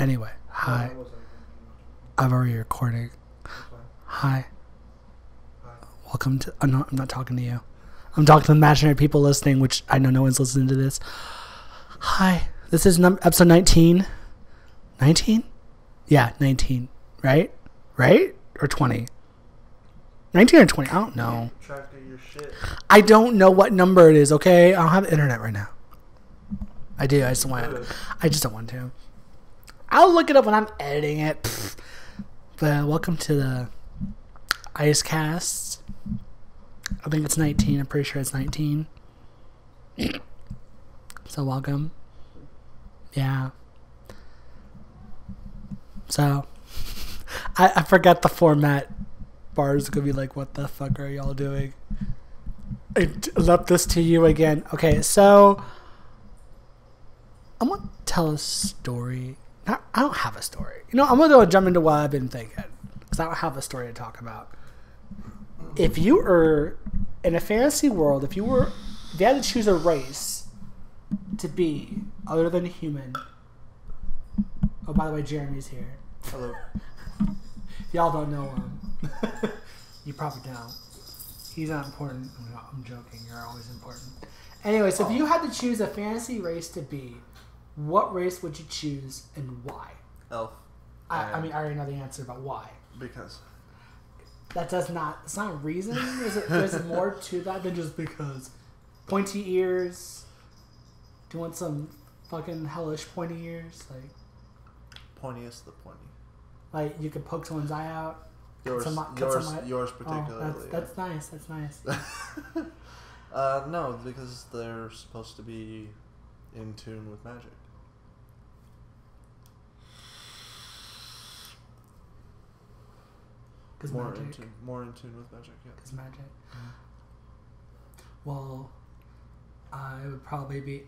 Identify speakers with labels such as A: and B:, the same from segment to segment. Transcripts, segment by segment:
A: Anyway, hi. I'm already recording. Hi. Welcome to... I'm not talking to you. I'm talking to imaginary people listening, which I know no one's listening to this. Hi. This is episode 19. 19? Yeah, 19. Right? Right? Or 20? 19 or 20? I don't know.
B: Track of your shit.
A: I don't know what number it is, okay? I don't have the internet right now. I do. I just don't want to. I'll look it up when I'm editing it. Pfft. But welcome to the EIS Cast. I think it's 19. I'm pretty sure it's 19. So welcome. Yeah. So I forgot the format. Bar's gonna be like, what the fuck are y'all doing? I left this to you again. Okay, so I'm gonna tell a story. I don't have a story. You know, I'm gonna go jump into what I've been thinking because I don't have a story to talk about. If you were in a fantasy world, if you had to choose a race to be other than human. Oh, by the way, Jeremy's here.
B: Hello.
A: Y'all don't know him. You probably don't. He's not important. I'm joking. You're always important. Anyway, so if you had to choose a fantasy race to be, what race would you choose and why?
B: Elf.
A: I mean, I already know the answer, but why?
B: Because.
A: It's not a reason. There's more to that than just because. Pointy ears. Do you want some fucking hellish pointy ears? Like,
B: Pointiest the pointy.
A: Like you could poke someone's eye out.
B: Yours particularly.
A: Oh, that's nice. That's nice.
B: No, because they're supposed to be in tune with magic. More in tune with magic, yeah.
A: Because magic. Mm-hmm. Well, I would probably be...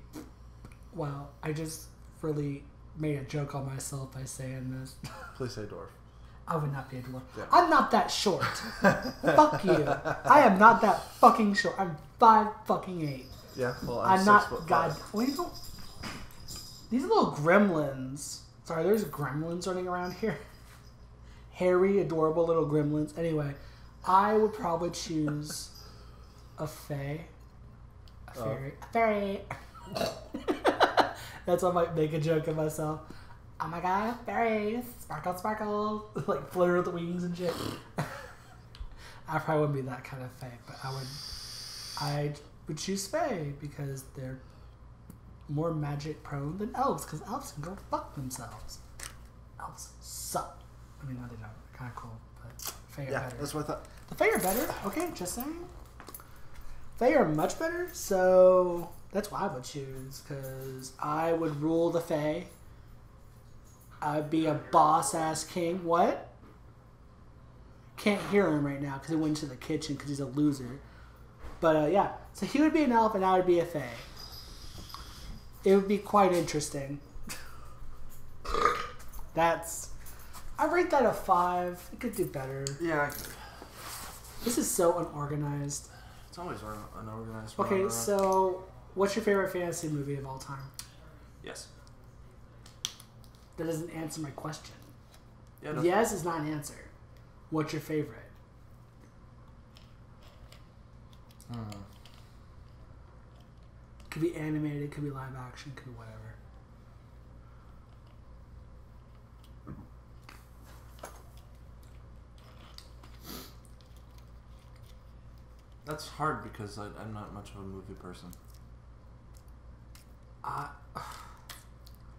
A: Well, I just really made a joke on myself by saying this.
B: Please say dwarf.
A: I would not be a dwarf.
B: Yeah.
A: I'm not that short. Fuck you. I am not that fucking short. I'm 5'8".
B: Yeah, well, I'm 6
A: not
B: foot
A: God.
B: 5.
A: Well, you know, these are little gremlins. Sorry, there's gremlins running around here. Hairy, adorable little gremlins. Anyway, I would probably choose a fae. A fairy. A fairy. That's why I might make a joke of myself. Oh my god, fairies. Sparkle, sparkle. Like flutter with the wings and shit. I probably wouldn't be that kind of fae, but I would choose fae because they're more magic prone than elves, because elves can go fuck themselves. Elves suck. I mean, no, they don't. They're kind of cool, but fae are better.
B: That's what I thought.
A: The fae are better. Okay, just saying. Fae are much better, so that's what I would choose, because I would rule the fae. I'd be a boss-ass king. What? Can't hear him right now because he went to the kitchen because he's a loser. But, yeah. So he would be an elf and I would be a fae. It would be quite interesting. I rate that a 5. It could do better.
B: Yeah.
A: This is so unorganized.
B: It's always unorganized.
A: Okay, so what's your favorite fantasy movie of all time?
B: Yes.
A: That doesn't answer my question.
B: Yeah, no.
A: Yes is not an answer. What's your favorite? Could be animated, could be live action, could be whatever.
B: That's hard because I'm not much of a movie person.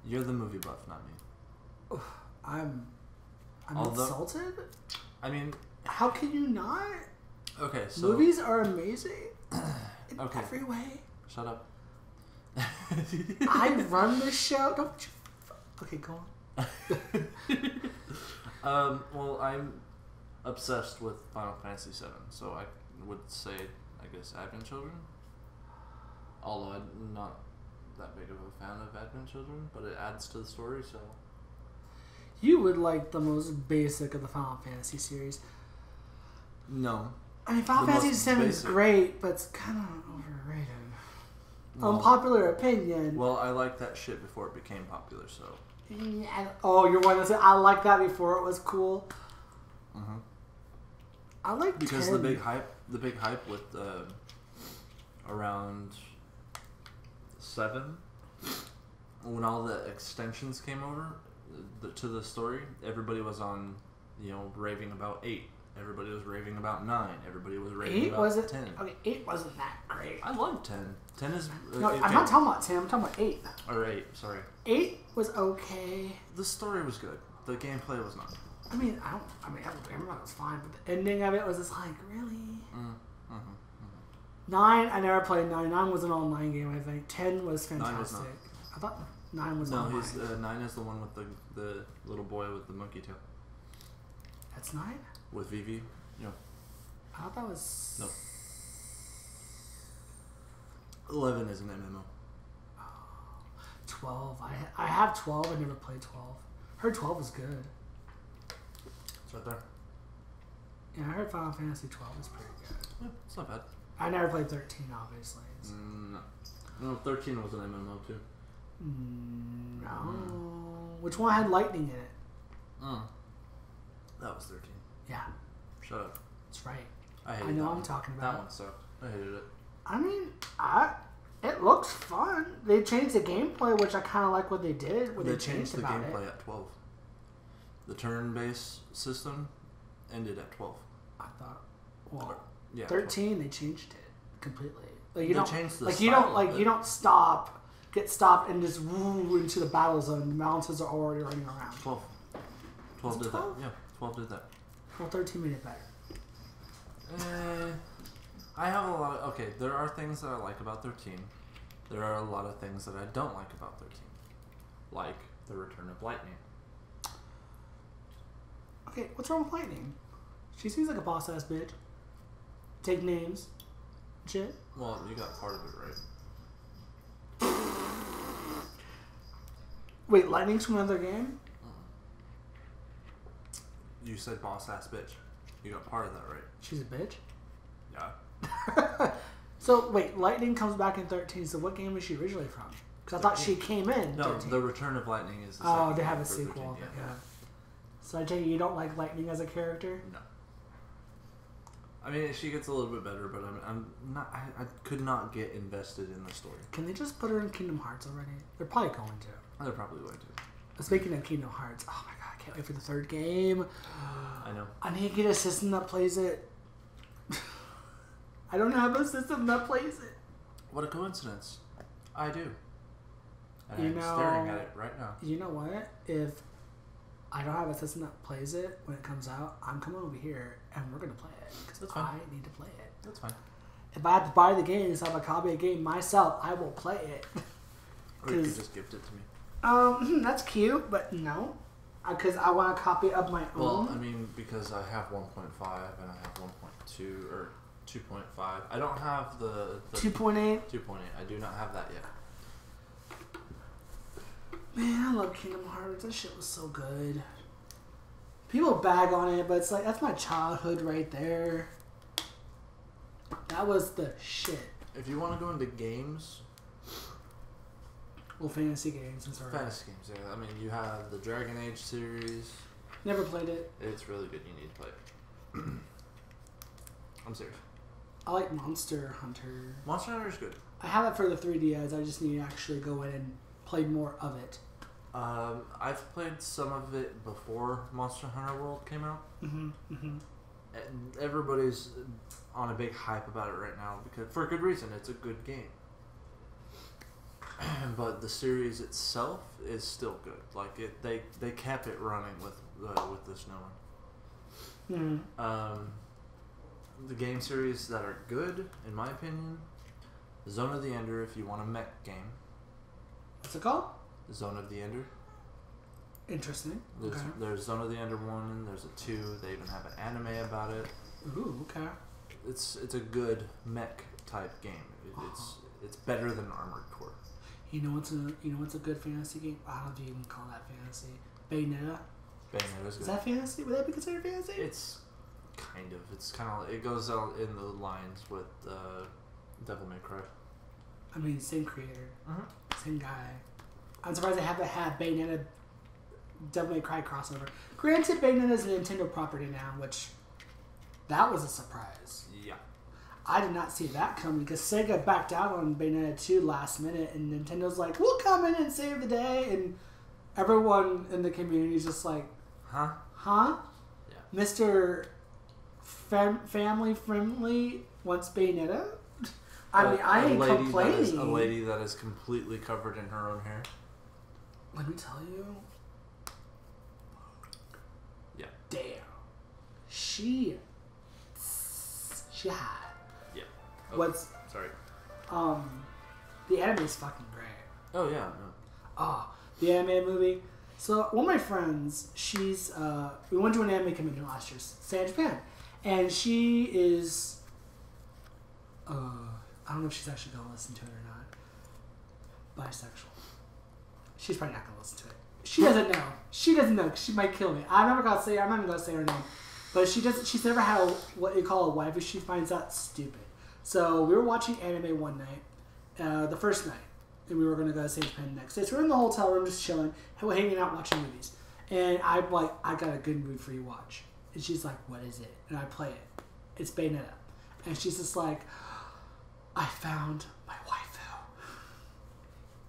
B: You're the movie buff, not me.
A: I'm insulted?
B: I mean...
A: How can you not?
B: Okay, so...
A: Movies are amazing in
B: okay.
A: every way.
B: Shut up.
A: I run this show. Don't you... Okay, go on.
B: Well, I'm obsessed with Final Fantasy VII, so I would say, I guess, Advent Children. Although I'm not that big of a fan of Advent Children, but it adds to the story, so...
A: You would like the most basic of the Final Fantasy series.
B: No.
A: I mean, Final Fantasy VII is great, but it's kind of overrated.
B: Well,
A: Unpopular opinion.
B: Well, I liked that shit before it became popular, so...
A: Oh, you're one that said I like that before it was cool.
B: Mm-hmm.
A: I like
B: because
A: 10.
B: the big hype with around 7, when all the extensions came over to the story, everybody was on, raving about 8. Everybody was raving about 9. Everybody was raving about 10.
A: Okay, 8 wasn't that great.
B: I love 10. 10 is...
A: No, I'm not talking about 10. I'm talking about 8.
B: Or 8, sorry.
A: 8 was okay.
B: The story was good. The gameplay was not.
A: I mean, everyone was fine, but the ending of it was just like, really? 9, I never played 9. 9 was an all-9 game, I think. 10 was fantastic.
B: 9 was not.
A: I thought 9 was
B: no,
A: all-9.
B: No, 9 is the one with the little boy with the monkey tail.
A: That's 9?
B: With Vivi? Yeah.
A: I thought that was...
B: Nope. 11 is an MMO.
A: 12. I have 12. I never played 12. Heard 12 was good.
B: It's right there.
A: Yeah, I heard Final Fantasy 12 was pretty good.
B: Yeah, it's not bad.
A: I never played 13, obviously. So.
B: No, 13 was an MMO too.
A: No. Which one had lightning in it?
B: That was 13.
A: Yeah.
B: Shut up.
A: That's right.
B: I
A: know I'm talking about.
B: That one sucked. I hated it.
A: I mean, it looks fun. They changed the gameplay, which I kind of like what they did.
B: They changed the gameplay at 12. The turn-based system ended at 12.
A: I thought, well,
B: yeah,
A: 13 12. They changed it completely. Like you
B: they
A: don't
B: changed the
A: like
B: style
A: you don't get stopped and just woo into the battle zone. The mountains are already running around.
B: 12. 12 did
A: 12?
B: that. Yeah, 12 did that.
A: Well, 13 made it better.
B: I have a lot of... Okay, there are things that I like about 13. There are a lot of things that I don't like about 13. Like the return of lightning.
A: Okay, what's wrong with lightning? She seems like a boss-ass bitch. Take names. Shit.
B: Well, you got part of it right.
A: Wait, lightning's from another game?
B: You said boss-ass bitch. You got part of that right.
A: She's a bitch?
B: Yeah.
A: So, wait, lightning comes back in 13, so what game was she originally from? Because I thought she came in
B: No,
A: 13.
B: the Return of Lightning is the
A: Oh,
B: second
A: they have
B: game
A: a
B: for
A: sequel.
B: 13,
A: Yeah. So I take it you don't like lightning as a character?
B: No. I mean, she gets a little bit better, but I'm not. I could not get invested in the story.
A: Can they just put her in Kingdom Hearts already? They're probably going to.
B: They're probably going to.
A: Speaking of Kingdom Hearts, oh my god, I can't wait for the 3rd game.
B: I know.
A: I need to get a system that plays it. I don't have a system that plays it.
B: What a coincidence. I do. And
A: You
B: I'm
A: know,
B: staring at it right now.
A: You know what? If I don't have a system that plays it when it comes out, I'm coming over here and we're going to play it. Because I need to play it.
B: That's fine.
A: If I have to buy the game and have a copy of the game myself, I will play it.
B: Or you can just gift it to me.
A: That's cute, but no. Because I want a copy of my own.
B: Well, I mean, because I have 1.5 and I have 1.2 or 2.5. I don't have the
A: 2.8.
B: 2.8. I do not have that yet.
A: Man, I love Kingdom Hearts. That shit was so good. People bag on it, but it's like, that's my childhood right there. That was the shit.
B: If you want to go into games...
A: Well, fantasy games and stuff.
B: Fantasy games, yeah. I mean, you have the Dragon Age series.
A: Never played it.
B: It's really good. You need to play it. I'm serious.
A: I like Monster Hunter.
B: Monster Hunter is good.
A: I have it for the 3DS. I just need to actually go in and play more of it.
B: I've played some of it before Monster Hunter World came out.
A: Mm-hmm. Mm-hmm.
B: And everybody's on a big hype about it right now because for a good reason. It's a good game. But the series itself is still good. Like they kept it running with this new one.
A: Mm-hmm.
B: The game series that are good, in my opinion, Zone of the Ender. If you want a mech game,
A: What's it called?
B: Zone of the Ender.
A: Interesting.
B: There's Zone of the Ender 1 and there's a 2. They even have an anime about it.
A: Ooh, okay.
B: It's a good mech type game. It's better than Armored Core.
A: You know what's a good fantasy game? I don't know if you even call that fantasy. Bayonetta.
B: Bayonetta's good.
A: Is that fantasy? Would that be considered fantasy?
B: It's kind of. It's kind of. It goes out in the lines with Devil May Cry.
A: I mean, same creator,
B: Mm-hmm.
A: same guy. I'm surprised they haven't had Bayonetta Devil May Cry crossover. Granted, Bayonetta is a Nintendo property now, which that was a surprise.
B: Yeah.
A: I did not see that coming because Sega backed out on Bayonetta 2 last minute, and Nintendo's like, we'll come in and save the day, and everyone in the community is just like,
B: Huh?
A: Huh?
B: Yeah.
A: Mr. Family Friendly wants Bayonetta? I mean, I ain't complaining.
B: A lady that is completely covered in her own hair.
A: Let me tell you.
B: Yeah.
A: Damn. She hot.
B: Yeah. Oh,
A: What's
B: sorry.
A: The anime's fucking great.
B: Oh yeah. No.
A: Oh, the anime movie. So one of my friends, she's we went to an anime convention last year, stay in Japan, and she is I don't know if she's actually gonna listen to it or not. Bisexual. She's probably not gonna listen to it. She doesn't know. She doesn't know. 'Cause she might kill me. I'm not even gonna say her name. But she doesn't. She's never had what you call a wife, if she finds that stupid. So we were watching anime one night, the first night, and we were gonna go to St. Japan the next day. So we're in the hotel room just chilling, hanging out, watching movies. And I'm like, I got a good movie for you to watch. And she's like, what is it? And I play it. It's Bayonetta. And she's just like, I found my waifu.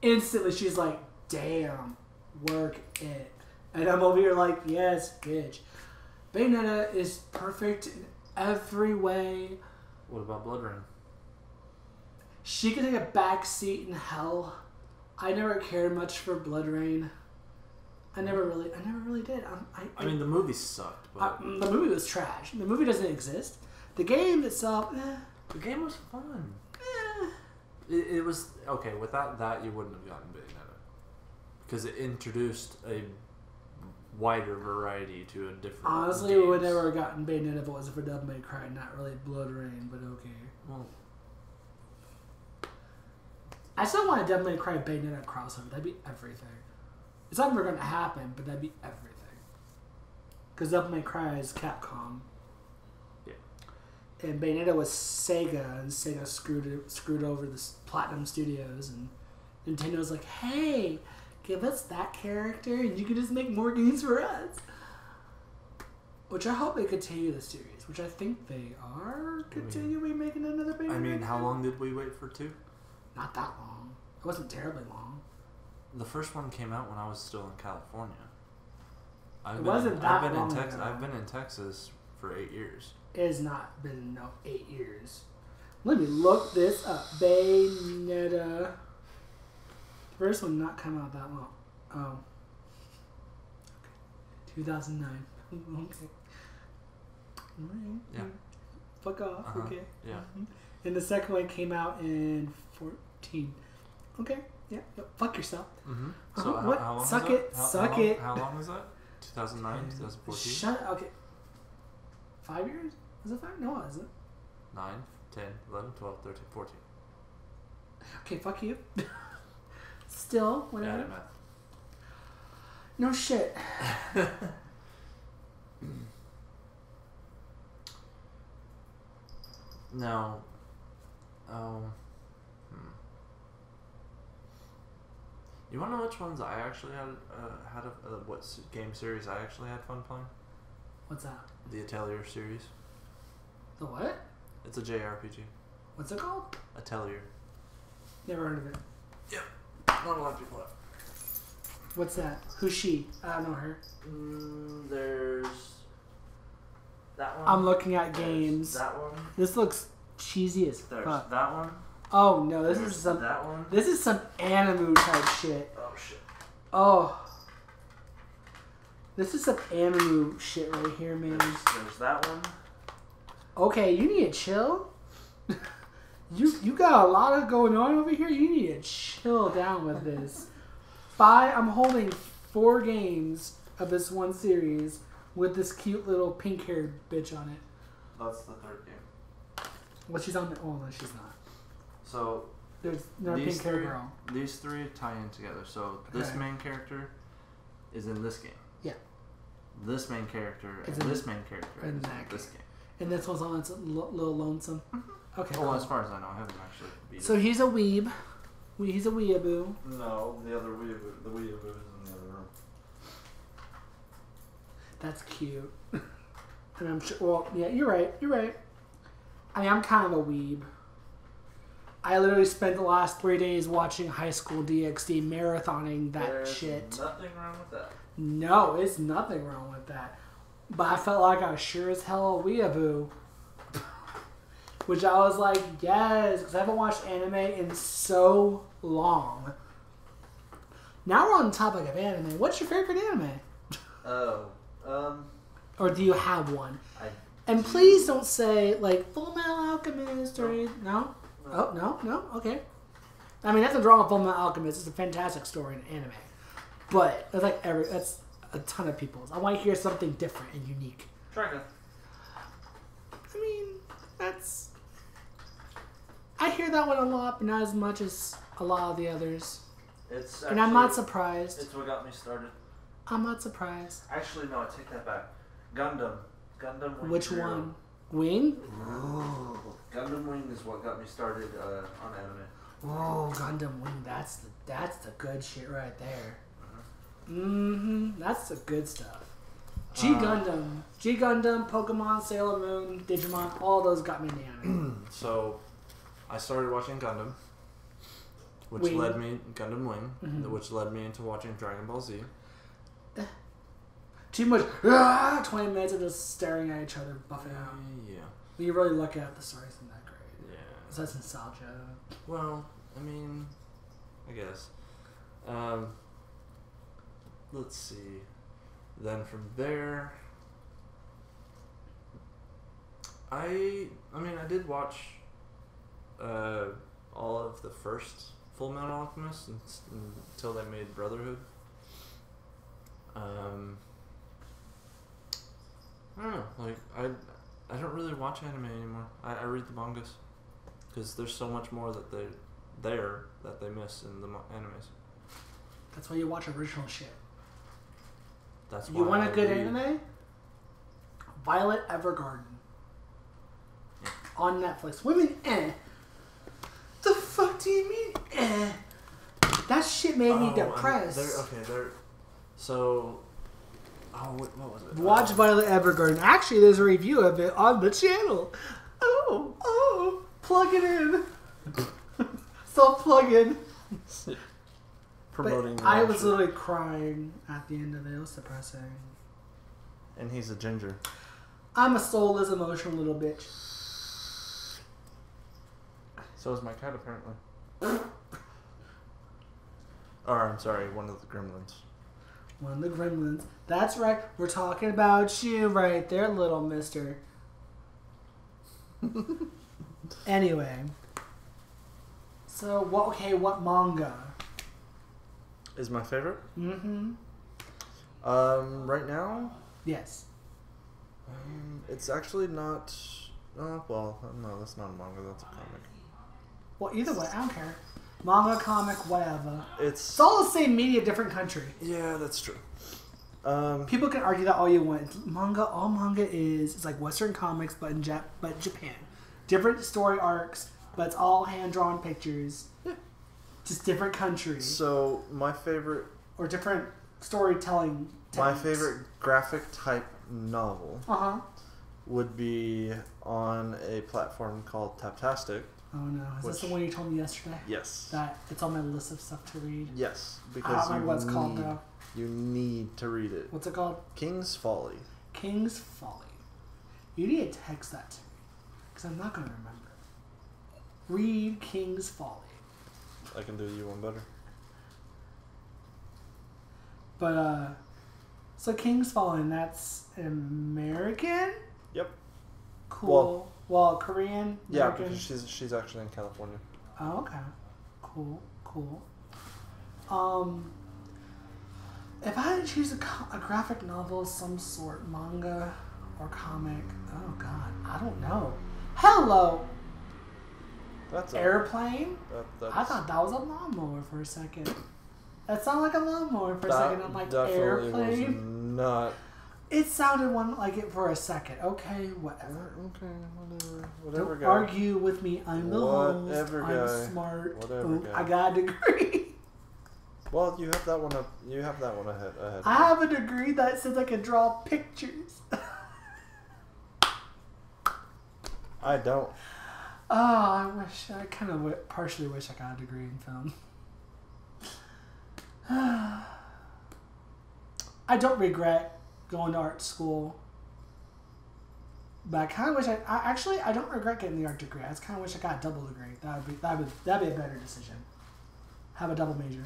A: Instantly, she's like, damn, work it. And I'm over here like, yes, bitch. Bayonetta is perfect in every way.
B: What about Blood Rain?
A: She could take a back seat in hell. I never cared much for Blood Rain. I never really did.
B: I mean, the movie sucked, but
A: the movie was trash. The movie doesn't exist. The game itself,
B: the game was fun. It was okay. Without that, you wouldn't have gotten Bayonetta because it introduced a wider variety to a different.
A: Honestly, we would never have gotten Bayonetta if it wasn't for Devil May Cry, not really Blood Rain, but okay.
B: Well,
A: I still want a Devil May Cry Bayonetta crossover. That'd be everything. It's not never going to happen, but that'd be everything. Because Devil May Cry is Capcom.
B: Yeah.
A: And Bayonetta was Sega, and Sega screwed over the Platinum Studios, and Nintendo's like, hey, give us that character, and you can just make more games for us. Which I hope they continue the series, which I think they are continuing making another Bayonetta.
B: I mean, how long did we wait for 2?
A: Not that long. It wasn't terribly long.
B: The first one came out when I was still in California. I've been in Texas for 8 years.
A: It has not been 8 years. Let me look this up. Bayonetta. First one not come out that long. Oh. Okay. 2009. Okay. Right.
B: Yeah.
A: Fuck off.
B: Uh-huh.
A: Okay.
B: Yeah.
A: Mm-hmm. And the second one came out in 14. Okay. Yeah. Fuck yourself.
B: Mm-hmm. So
A: what?
B: how long
A: Suck
B: is
A: it.
B: that?
A: Suck it.
B: How long is that? 2009, 2014?
A: Shut up. Okay. 5 years? Was it 5? No, is it?
B: 9, 10, 11, 12, 13, 14.
A: Okay, fuck you. Still, whatever.
B: Yeah, math.
A: No shit.
B: No. You want to know which ones I actually had what game series I actually had fun playing?
A: What's that?
B: The Atelier series.
A: The what?
B: It's a JRPG.
A: What's it called?
B: Atelier.
A: Never heard of it.
B: Yep. Not a lot of people have.
A: What's that? Who's she? I don't know her.
B: There's that one.
A: I'm looking at games.
B: That one.
A: This looks cheesy as
B: There's
A: fuck.
B: that one.
A: Oh no, this
B: There's
A: is some.
B: that one.
A: This is some anime type shit.
B: Oh shit.
A: Oh. This is some anime shit right here, man.
B: There's that one.
A: Okay, you need to chill. You got a lot of going on over here. You need to chill down with this. I'm holding 4 games of this one series with this cute little pink-haired bitch on it.
B: That's the 3rd game.
A: Well, she's on the. Oh no, she's not.
B: So
A: there's no pink-haired girl.
B: These 3 tie in together. So this main character is in this game.
A: Yeah.
B: This main character and this main character is in this game.
A: And this one's on. It's a little lonesome. Okay.
B: Well, as far as I know, I haven't actually beat it.
A: So he's a weeb. He's a weeaboo.
B: No, the other weeaboo. The weeaboo is in the other room.
A: That's cute. And I'm sure. Well, yeah, you're right. You're right. I mean, I'm kind of a weeb. I literally spent the last 3 days watching High School DxD, marathoning that shit.
B: There's nothing wrong with that.
A: No, it's nothing wrong with that. But I felt like I was sure as hell a weeaboo. Which I was like, yes, because I haven't watched anime in so long. Now we're on the topic of anime. What's your favorite anime? Or do you have one? And please don't say, like, Full Metal Alchemist or anything. No? Oh, no? Okay. I mean, nothing's wrong with Full Metal Alchemist. It's a fantastic story in anime. But that's like that's a ton of people's. I want to hear something different and unique.
B: Dragon.
A: I mean, that's... I hear that one a lot, but not as much as a lot of the others.
B: It's
A: and I'm not surprised.
B: It's what got me started.
A: I'm not surprised.
B: Actually, no, I take that back. Gundam Wing.
A: Which
B: Zero.
A: one? Wing?
B: Ooh. Gundam Wing is what got me started on anime.
A: Oh, Gundam Wing. That's the good shit right there. That's the good stuff. G Gundam, Pokemon, Sailor Moon, Digimon, all those got me in anime.
B: So, I started watching Gundam, which led me Gundam Wing, which led me into watching Dragon Ball Z.
A: Too much. 20 minutes of just staring at each other, buffing out.
B: Yeah.
A: When you really look at it, the story isn't that great.
B: Yeah.
A: So that's nostalgia.
B: Well, I mean, I guess. Let's see. Then from there, I did watch all of the first Full Metal Alchemist until they made Brotherhood. I don't know. Like I don't really watch anime anymore. I read the mangas because there's so much more that they miss in the animes.
A: That's why you watch original shit.
B: That's why
A: you want a good anime? Violet Evergarden.
B: Yeah.
A: On Netflix. Women, The fuck do you mean, That shit made me depressed.
B: What was it?
A: Watch Violet Evergarden. Actually, there's a review of it on the channel. Plug it in. Self-plug in.
B: Promoting.
A: I was literally crying at the end of it. It was depressing.
B: And he's a ginger.
A: I'm a soulless, emotional little bitch.
B: So is my cat, apparently. Or, I'm sorry, one of the gremlins.
A: One of the gremlins. That's right. We're talking about you right there, little mister. Anyway. So, what manga?
B: Is my favorite?
A: Mm-hmm.
B: Right now?
A: Yes.
B: It's actually not... Oh, well, no, that's not a manga, that's a comic.
A: Well, either way, I don't care. Manga, comic, whatever.
B: It's
A: all the same media, different country.
B: Yeah, that's true.
A: People can argue that all you want. All manga is like Western comics, but in Japan. Different story arcs, but it's all hand-drawn pictures.
B: Yeah.
A: Just different countries.
B: So, my favorite...
A: Or different storytelling techniques.
B: My favorite graphic type novel would be on a platform called Taptastic.
A: Oh no, is this the one you told me yesterday?
B: Yes.
A: That it's on my list of stuff to read?
B: Yes, because
A: I don't remember what it's called though.
B: You need to read it.
A: What's it called?
B: King's Folly.
A: King's Folly. You need to text that to me, because I'm not going to remember. Read King's Folly.
B: I can do you one better.
A: But, so King's Folly, and that's American?
B: Yep.
A: Cool. Well, Korean?
B: Yeah,
A: American?
B: because she's actually in California.
A: Oh, okay. Cool. If I had to choose a graphic novel of some sort, manga or comic, oh god, I don't know. Hello!
B: That's
A: Airplane?
B: That's
A: I thought that was a lawnmower for a second. That sounded like a lawnmower for a second. I'm like, airplane?
B: Was not.
A: It sounded like it for a second. Okay, whatever.
B: Whatever.
A: Don't argue with me. I'm the host.
B: Whatever,
A: I'm
B: guy.
A: smart.
B: Whatever, guy.
A: I got a degree.
C: Well, you have that one up. You have that one ahead.
A: I have a degree that says I can draw pictures.
C: I don't.
A: Oh, I kind of partially wish I got a degree in film. I don't regret going to art school, but I kind of wish I don't regret getting the art degree. I just kind of wish I got a double degree. That'd be a better decision. Have a double major.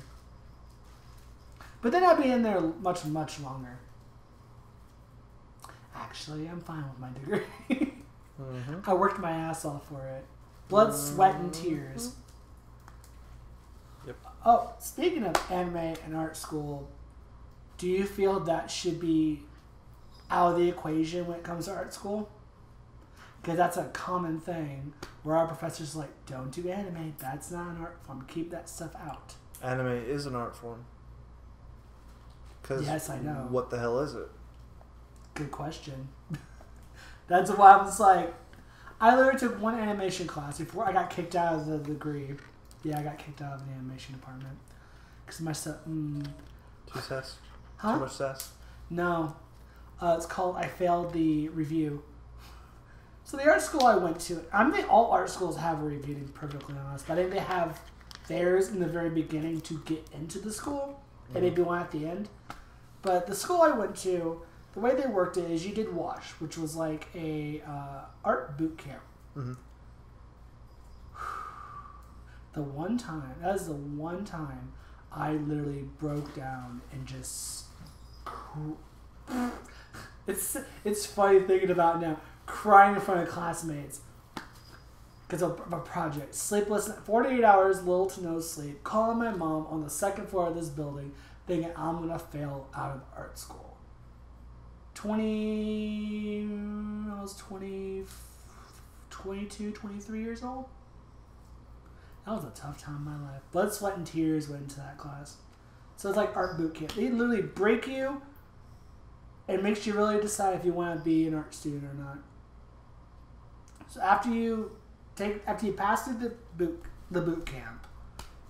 A: But then I'd be in there much longer. Actually, I'm fine with my degree. I worked my ass off for it. Blood, sweat, and tears.
C: Yep.
A: Oh, speaking of anime and art school, do you feel that should be out of the equation when it comes to art school? Because that's a common thing where our professors are like, don't do anime, that's not an art form, keep that stuff out.
C: Anime is an art form.
A: Yes, I know.
C: What the hell is it?
A: Good question. That's why I was like, I literally took one animation class before I got kicked out of the degree. Yeah, I got kicked out of the animation department. Because my stuff...
C: Too sass?
A: Huh?
C: Too much sass?
A: No. It's called I Failed the Review. So the art school I went to, I think all art schools have a review, to be perfectly honest. But I think they have theirs in the very beginning to get into the school. And maybe one at the end. But the school I went to, the way they worked it is you did WASH, which was like a art boot camp. The one time, that is the one time I literally broke down and just... It's funny thinking about it now. Crying in front of classmates because of a project. Sleepless, 48 hours, little to no sleep. Calling my mom on the second floor of this building thinking I'm going to fail out of art school. I was 22, 23 years old. That was a tough time in my life. Blood, sweat, and tears went into that class. So it's like art boot camp. They literally break you and makes you really decide if you want to be an art student or not. So after you pass through the boot camp,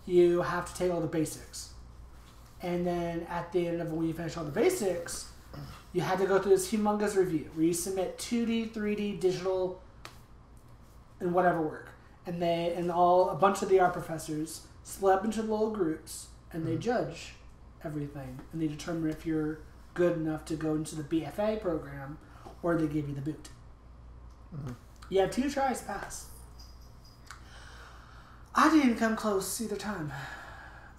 A: you have to take all the basics. And then at the end of when you finish all the basics, you had to go through this humongous review where you submit 2D, 3D, digital, and whatever work. And a bunch of the art professors split up into little groups and they judge everything. And they determine if you're good enough to go into the BFA program or they give you the boot. You have 2 tries to pass. I didn't come close either time.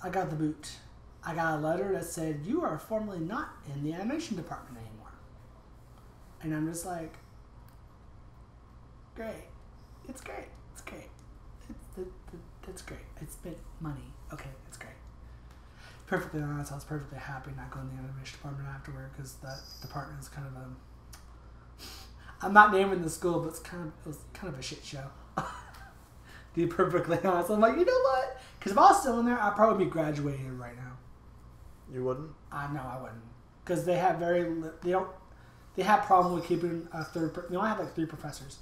A: I got the boot. I got a letter that said, you are formally not in the animation department anymore. And I'm just like, great. It's great. It's great. That's great. It's spent money. Okay, it's great. Perfectly honest, I was perfectly happy not going to the animation department afterward because that department is kind of a... I'm not naming the school, but it was kind of a shit show. To be perfectly honest, I'm like, you know what? Because if I was still in there, I'd probably be graduating right now.
C: You wouldn't?
A: No, I wouldn't. Because they have they have problem with keeping they only have like 3 professors.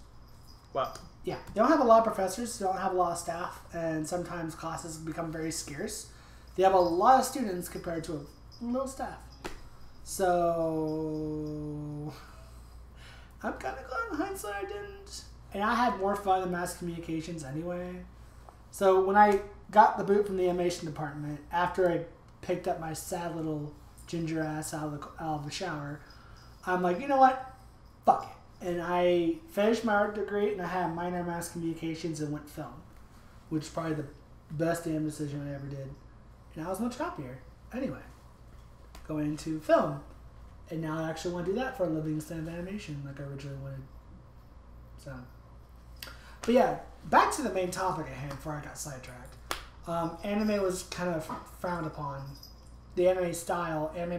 C: Wow.
A: Yeah, they don't have a lot of professors, they don't have a lot of staff, and sometimes classes become very scarce. They have a lot of students compared to a little staff. So I'm kind of glad in hindsight I didn't. And I had more fun in mass communications anyway. So when I got the boot from the animation department, after I picked up my sad little ginger ass out of the shower, I'm like, you know what? Fuck it. And I finished my art degree and I had minor mass communications and went film, which is probably the best damn decision I ever did. And I was much happier. Anyway, going into film. And now I actually want to do that for a living instead of animation like I originally wanted. So, but yeah, back to the main topic at hand before I got sidetracked. Anime was kind of frowned upon. The anime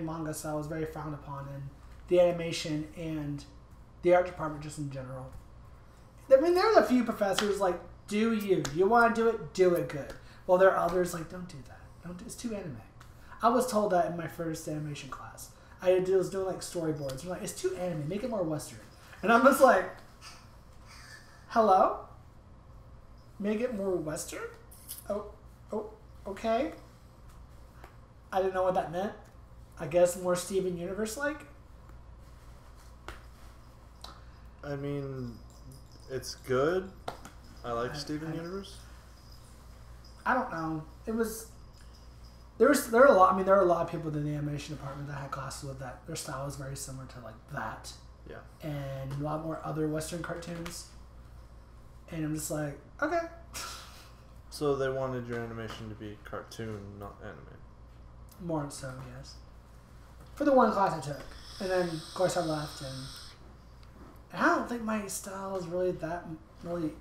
A: manga style was very frowned upon in the animation and the art department just in general. I mean, there are a few professors like, do you? You want to do it good. Well, there are others like, don't do that. It's too anime. I was told that in my first animation class. I was doing like storyboards. They're like, it's too anime. Make it more Western. And I'm just like, hello? Make it more Western? Oh, okay. I didn't know what that meant. I guess more Steven Universe-like.
C: I mean, it's good. I like Steven Universe.
A: I don't know. It was... There were a lot. I mean, there were a lot of people in the animation department that had classes with that. Their style was very similar to like that.
C: Yeah.
A: And a lot more other Western cartoons. And I'm just like, okay.
C: So they wanted your animation to be cartoon, not anime.
A: More so, yes. For the one class I took. And then, of course, I left. And I don't think my style is really that really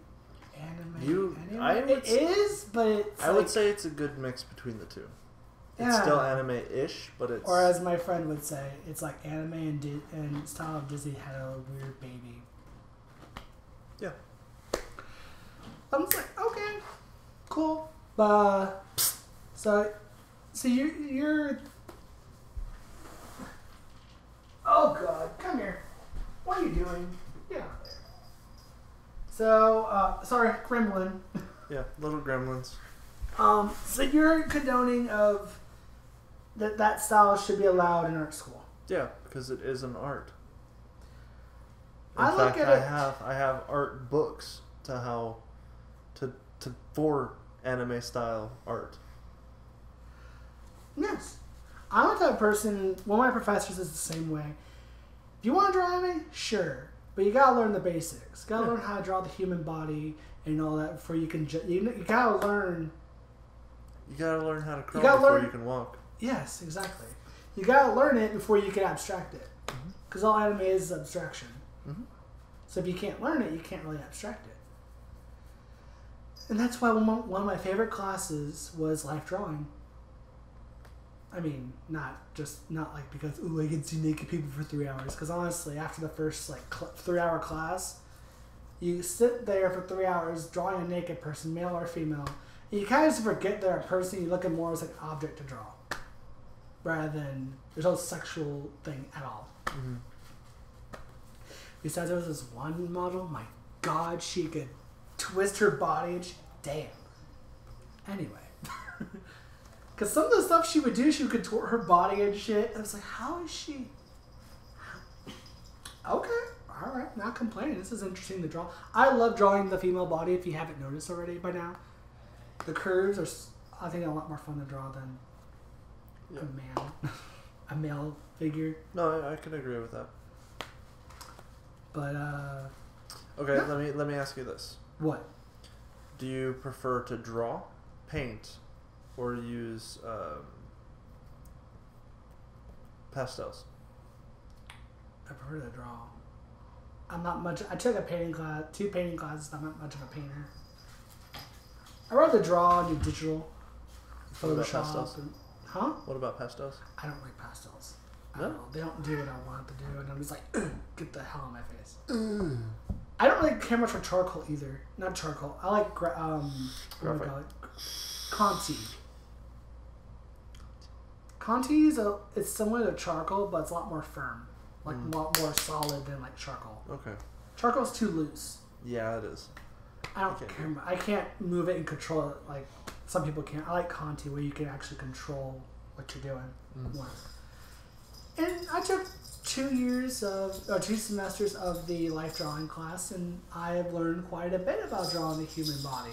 A: anime. It is, but it's
C: I would say it's a good mix between the two. It's still anime-ish, but it's...
A: Or as my friend would say, it's like anime and style of Disney had a weird baby.
C: Yeah.
A: I'm just like, okay, cool. So you're... Oh, God, come here. What are you doing? Get out there. So, sorry, gremlin.
C: Yeah, little gremlins.
A: So you're condoning of that style should be allowed in art school.
C: Yeah, because it is an art. In
A: I
C: fact,
A: look at
C: I have art books for anime style art.
A: Yes. I'm the type of person, one of my professors is the same way. If you want to draw anime, sure. But you gotta learn the basics. You gotta learn how to draw the human body and all that before you can... You gotta learn...
C: You gotta learn how to crawl before you can walk.
A: Yes, exactly. You gotta learn it before you can abstract it. Because all anime is abstraction.
C: Mm-hmm.
A: So if you can't learn it, you can't really abstract it. And that's why one of my favorite classes was life drawing. I mean, not like because, ooh, I can see naked people for 3 hours. Because honestly, after the first 3-hour class, you sit there for 3 hours drawing a naked person, male or female. And you kind of just forget they're a person. You look at more as like an object to draw. Rather than, there's no sexual thing at all.
C: Mm-hmm.
A: Besides, there was this one model, my God, she could twist her body and damn. Anyway. Because some of the stuff she would do, she would contort her body and shit. I was like, how is she? Okay, alright, not complaining. This is interesting to draw. I love drawing the female body, if you haven't noticed already by now. The curves are, I think, a lot more fun to draw than a man. A male figure.
C: No, I can agree with that.
A: But,
C: okay,
A: yeah.
C: let me ask you this.
A: What?
C: Do you prefer to draw, paint, or use pastels?
A: I prefer to draw. I'm not much. I took a painting class, 2 painting classes. I'm not much of a painter. I rather draw and do digital,
C: What about
A: Photoshop.
C: pastels?
A: Huh?
C: What about pastels?
A: I don't like pastels. I
C: No?
A: don't know. They don't do what I want them to do, and I'm just like, get the hell out of my face. I don't really care much for charcoal either. Not charcoal. I like what do I call it? Conti. Conti it's similar to charcoal, but it's a lot more firm, like a lot more solid than like charcoal.
C: Okay.
A: Charcoal's too loose.
C: Yeah, it is.
A: I don't care. I can't move it and control it like some people can. I like Conti, where you can actually control what you're doing. More. And I took 2 semesters of the life drawing class, and I have learned quite a bit about drawing the human body.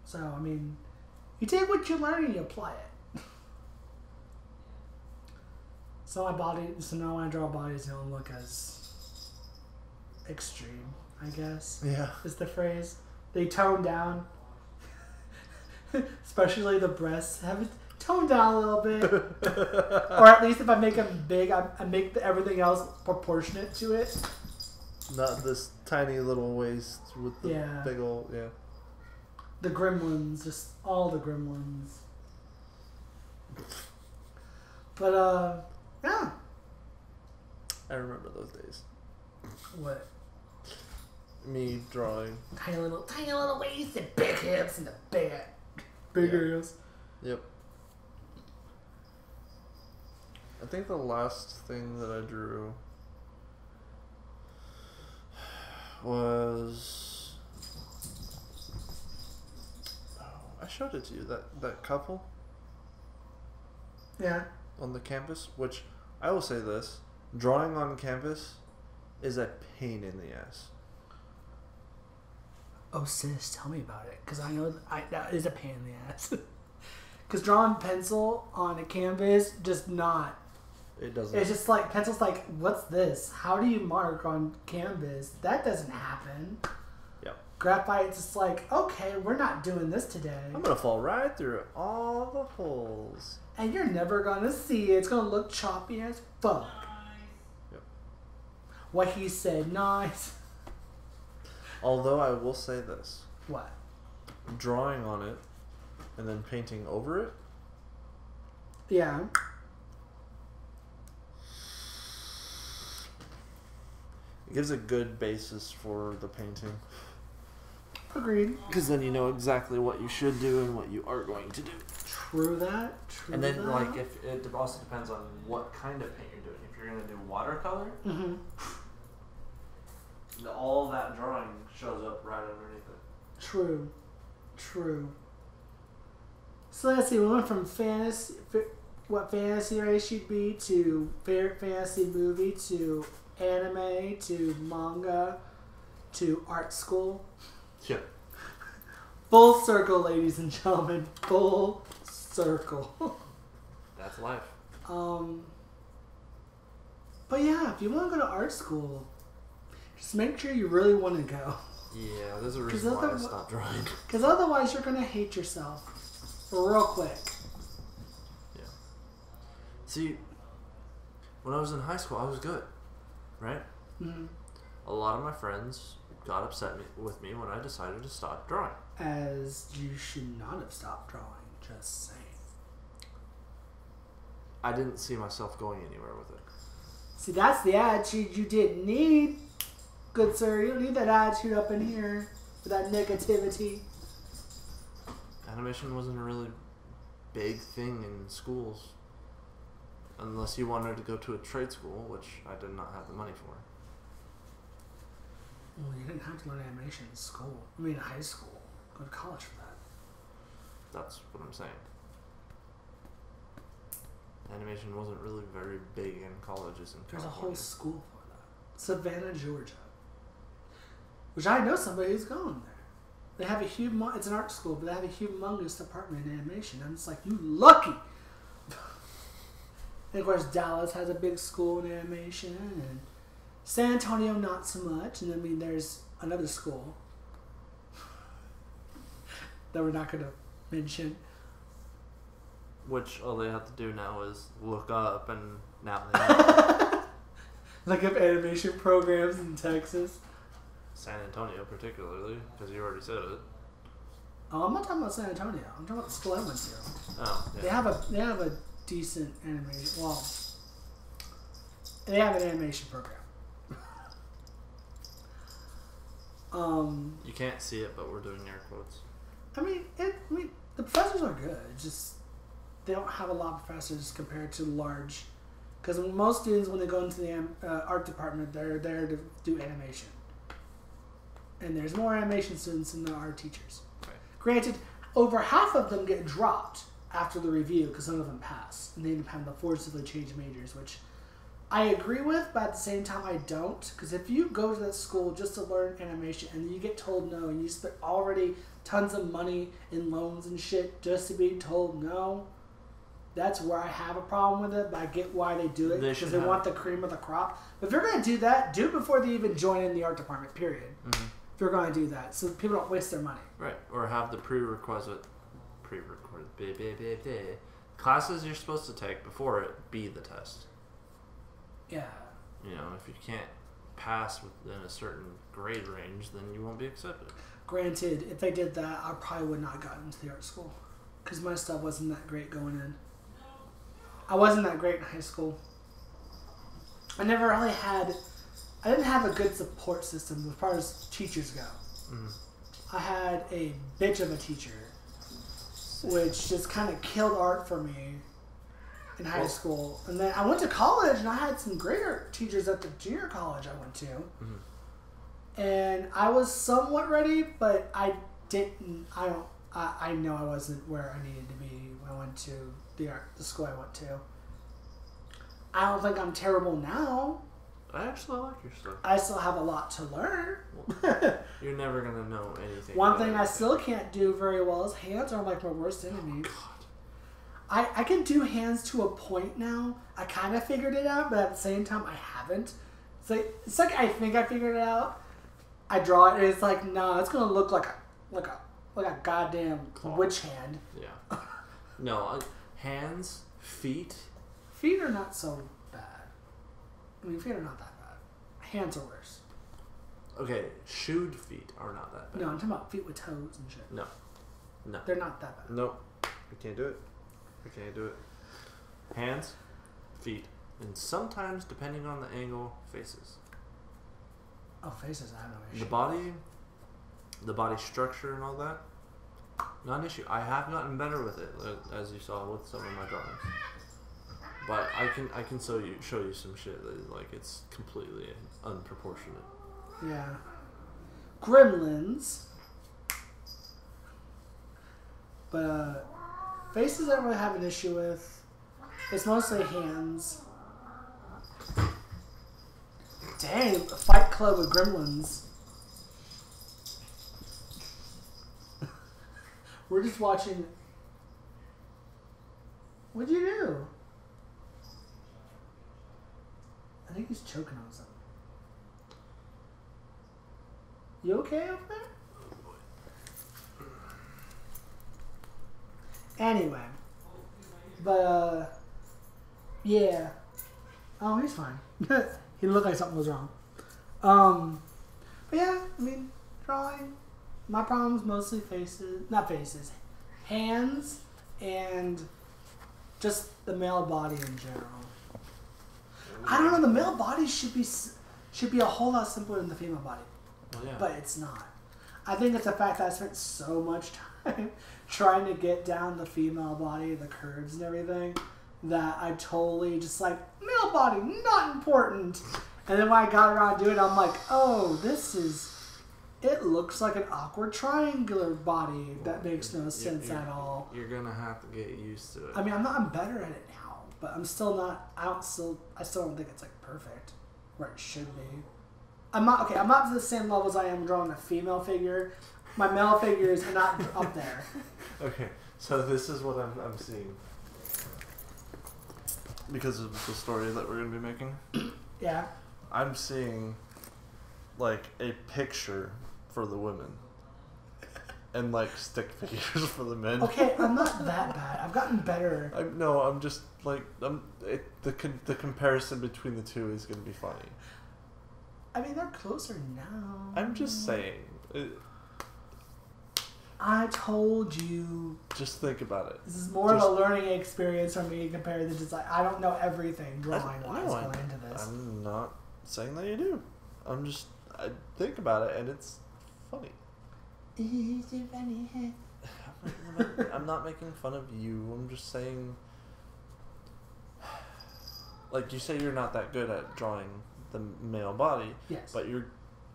A: So, I mean, you take what you learn and you apply it. So now when I draw bodies, they don't look as extreme, I guess.
C: Yeah.
A: Is the phrase. They tone down. Especially the breasts. Have it toned down a little bit. Or at least if I make them big, I make everything else proportionate to it.
C: Not this tiny little waist with the big old,
A: The gremlins, just all the gremlins. But, yeah.
C: I remember those days.
A: What?
C: Me drawing.
A: Tiny little waist and big hips and the big ears.
C: Yep. I think the last thing that I drew was... Oh, I showed it to you. That couple.
A: Yeah.
C: on the campus, which I will say this: drawing on campus is a pain in the ass.
A: Oh, sis, tell me about it. Because I know that is a pain in the ass. Because drawing pencil on a canvas, just not.
C: It doesn't.
A: It's just like, pencil's like, what's this? How do you mark on canvas? That doesn't happen.
C: Yep.
A: Graphite's just like, okay, we're not doing this today.
C: I'm going to fall right through all the holes.
A: And you're never going to see it. It's going to look choppy as fuck.
C: Yep.
A: What he said, nice.
C: Although I will say this.
A: What?
C: Drawing on it and then painting over it.
A: Yeah.
C: It gives a good basis for the painting.
A: Agreed.
C: Because then you know exactly what you should do and what you are going to do.
A: True that. True
B: And then,
A: that.
B: like, if it also depends on what kind of paint you're doing. If you're going to do watercolor,
A: Mm-hmm.
B: all that drawing shows up right underneath it.
A: True. True. So let's see. We went from fantasy, what fantasy race should be, to favorite fantasy movie, to anime, to manga, to art school.
C: Yeah.
A: Full circle, ladies and gentlemen. Full circle.
B: That's life.
A: But yeah, if you want to go to art school, just make sure you really want to go.
B: Yeah, there's a reason why I stopped drawing.
A: Because otherwise you're going to hate yourself real quick.
B: Yeah. See, when I was in high school, I was good, right?
A: Mm-hmm.
B: A lot of my friends got upset with me when I decided to stop drawing.
A: As you should not have stopped drawing, just saying.
B: I didn't see myself going anywhere with it.
A: See, that's the attitude you didn't need, good sir. You don't need that attitude up in here with that negativity.
B: Animation wasn't a really big thing in schools. Unless you wanted to go to a trade school, which I did not have the money for.
A: Well, you didn't have to learn animation in school. I mean, in high school. Go to college for that.
B: That's what I'm saying. Animation wasn't really very big in colleges in
A: There's a
B: California.
A: whole school for that. Savannah, Georgia. Which I know somebody who's going there. They have a it's an art school, but they have a humongous department in animation. I'm just like, you lucky! And of course, Dallas has a big school in animation, and San Antonio not so much. And I mean, there's another school that we're not going to mention.
B: Which all they have to do now is look up, and now they know.
A: Like up animation programs in Texas.
B: San Antonio particularly, because you already said it.
A: Oh, I'm not talking about San Antonio. I'm talking about the school I went to.
B: Oh, yeah.
A: They have a decent animation. Well, they have an animation program.
B: You can't see it, but we're doing air quotes.
A: I mean, the professors are good. It's just they don't have a lot of professors compared to large. Because most students, when they go into the art department, they're there to do animation. And there's more animation students than there are teachers.
B: Right.
A: Granted, over half of them get dropped after the review because some of them pass. And they end up having to forcibly change majors, which I agree with, but at the same time I don't. Because if you go to that school just to learn animation and you get told no, and you spend already tons of money in loans and shit just to be told no, that's where I have a problem with it, but I get why they do it, because they want the cream of the crop. But if you're going to do that, do it before they even join in the art department, period.
B: Mm-hmm.
A: If you're going to do that, so people don't waste their money.
B: Right, or have the classes you're supposed to take before it be the test.
A: Yeah.
B: You know, if you can't pass within a certain grade range, then you won't be accepted.
A: Granted, if they did that, I probably would not have gotten into the art school, because my stuff wasn't that great going in. I wasn't that great in high school. I never really had... I didn't have a good support system as far as teachers go.
B: Mm.
A: I had a bitch of a teacher, which just kind of killed art for me in high school. And then I went to college, and I had some great art teachers at the junior college I went to. Mm-hmm. And I was somewhat ready, but I know I wasn't where I needed to be when I went to the school I went to. I don't think I'm terrible now.
C: I actually like your stuff.
A: I still have a lot to learn.
C: You're never gonna know anything.
A: One thing I still can't do very well is hands are like my worst enemies. I can do hands to a point now. I kind of figured it out, but at the same time, I haven't. It's like I think I figured it out. I draw it, and it's like, no, it's gonna look like a goddamn witch hand.
C: Yeah. No, hands, feet.
A: Feet are not so bad. I mean, feet are not that bad. Hands are worse.
C: Okay, shoed feet are not that bad.
A: No, I'm talking about feet with toes and shit.
C: No.
A: They're not that bad.
C: Nope. We can't do it. We can't do it. Hands, feet, and sometimes, depending on the angle, faces.
A: Oh, faces, I have no issue.
C: The body structure and all that, not an issue. I have gotten better with it, as you saw with some of my drawings. But I can show you some shit that like it's completely unproportionate.
A: Yeah. Gremlins. But faces I don't really have an issue with. It's mostly hands. Dang, Fight Club with Gremlins. We're just watching. What'd you do? I think he's choking on something. You okay up there? Anyway. But, yeah. Oh, he's fine. He looked like something was wrong. But yeah, I mean, drawing. My problem's mostly hands, and just the male body in general. I don't know. The male body should be a whole lot simpler than the female body, but it's not. I think it's the fact that I spent so much time trying to get down the female body, the curves and everything, that I totally just like male body not important. And then when I got around to do it, I'm like, oh, it looks like an awkward triangular body that makes no sense at all.
C: You're gonna have to get used to it.
A: I mean, I'm better at it now, but I'm still not. I still don't think it's like perfect where it should be. I'm not to the same level as I am drawing a female figure. My male figures are not up there.
C: Okay, so this is what I'm seeing because of the story that we're gonna be making.
A: Yeah.
C: I'm seeing like a picture for the women and like stick figures for the men.
A: Okay, I'm not that bad. I've gotten better.
C: I'm just like the comparison between the two is gonna be funny.
A: I mean, they're closer now.
C: I'm just saying.
A: I told you.
C: Just think about it.
A: This is more of a learning experience for me compared to just like I don't know everything drawing wise going into this.
C: I'm not saying that you do. I think about it and it's funny.
A: Is it funny?
C: I'm not making fun of you. I'm just saying. Like you say, you're not that good at drawing the male body.
A: Yes.
C: But you're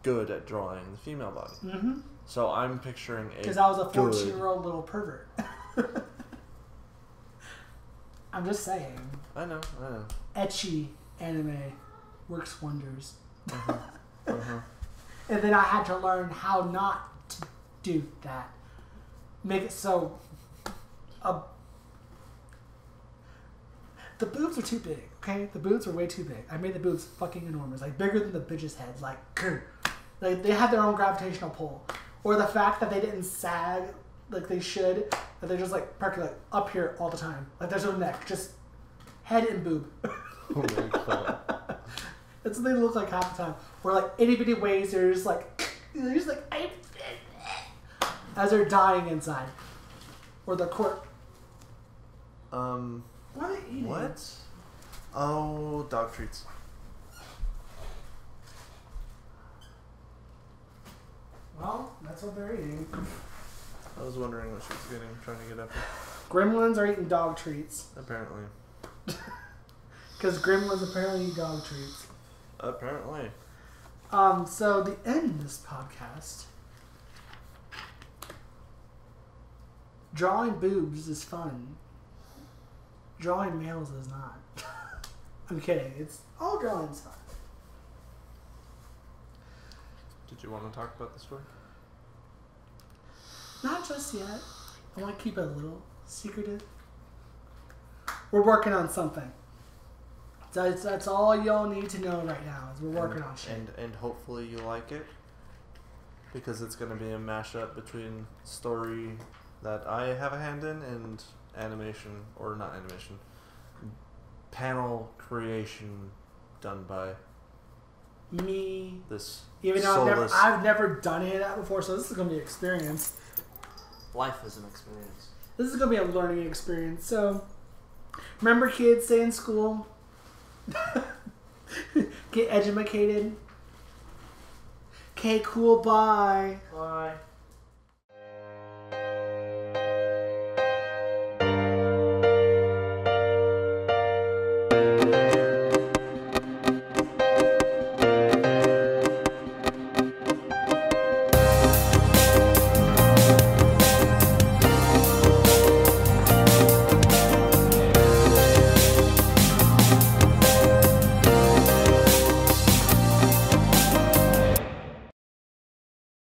C: good at drawing the female body.
A: Mm-hmm.
C: So I'm picturing
A: because I was a 14-year-old little pervert. I'm just saying.
C: I know.
A: Ecchi anime works wonders.
C: Uh-huh. Uh-huh.
A: And then I had to learn how not to do that. Make it so. The boobs are too big, okay? The boobs are way too big. I made the boobs fucking enormous, like bigger than the bitches' heads. Like they have their own gravitational pull. Or the fact that they didn't sag like they should, that they're just like percolate up here all the time. Like there's no neck, just head and boob.
C: Oh my god.
A: That's what they look like half the time. Or like itty bitty ways, they're just like as they're dying inside. Or the court. What are they eating?
C: What? Oh, dog treats.
A: Well, that's what they're eating.
C: I was wondering what she was getting, trying to get up.
A: Gremlins are eating dog treats.
C: Apparently.
A: Because gremlins apparently eat dog treats.
C: Apparently.
A: So the end of this podcast. Drawing boobs is fun. drawing males is not. I'm kidding. It's all drawing's fun.
C: Did you want to talk about the story?
A: Not just yet. I want to keep it a little secretive. We're working on something. That's all y'all need to know right now is we're working on shit.
C: And hopefully you like it. Because it's going to be a mashup between story that I have a hand in and animation, or not animation, panel creation done by
A: me.
C: This
A: even though I've never done any of that before, so this is going to be an experience.
B: Life is an experience.
A: This is going to be a learning experience. So, remember kids, stay in school. Get educated. Okay, cool, bye.
B: Bye.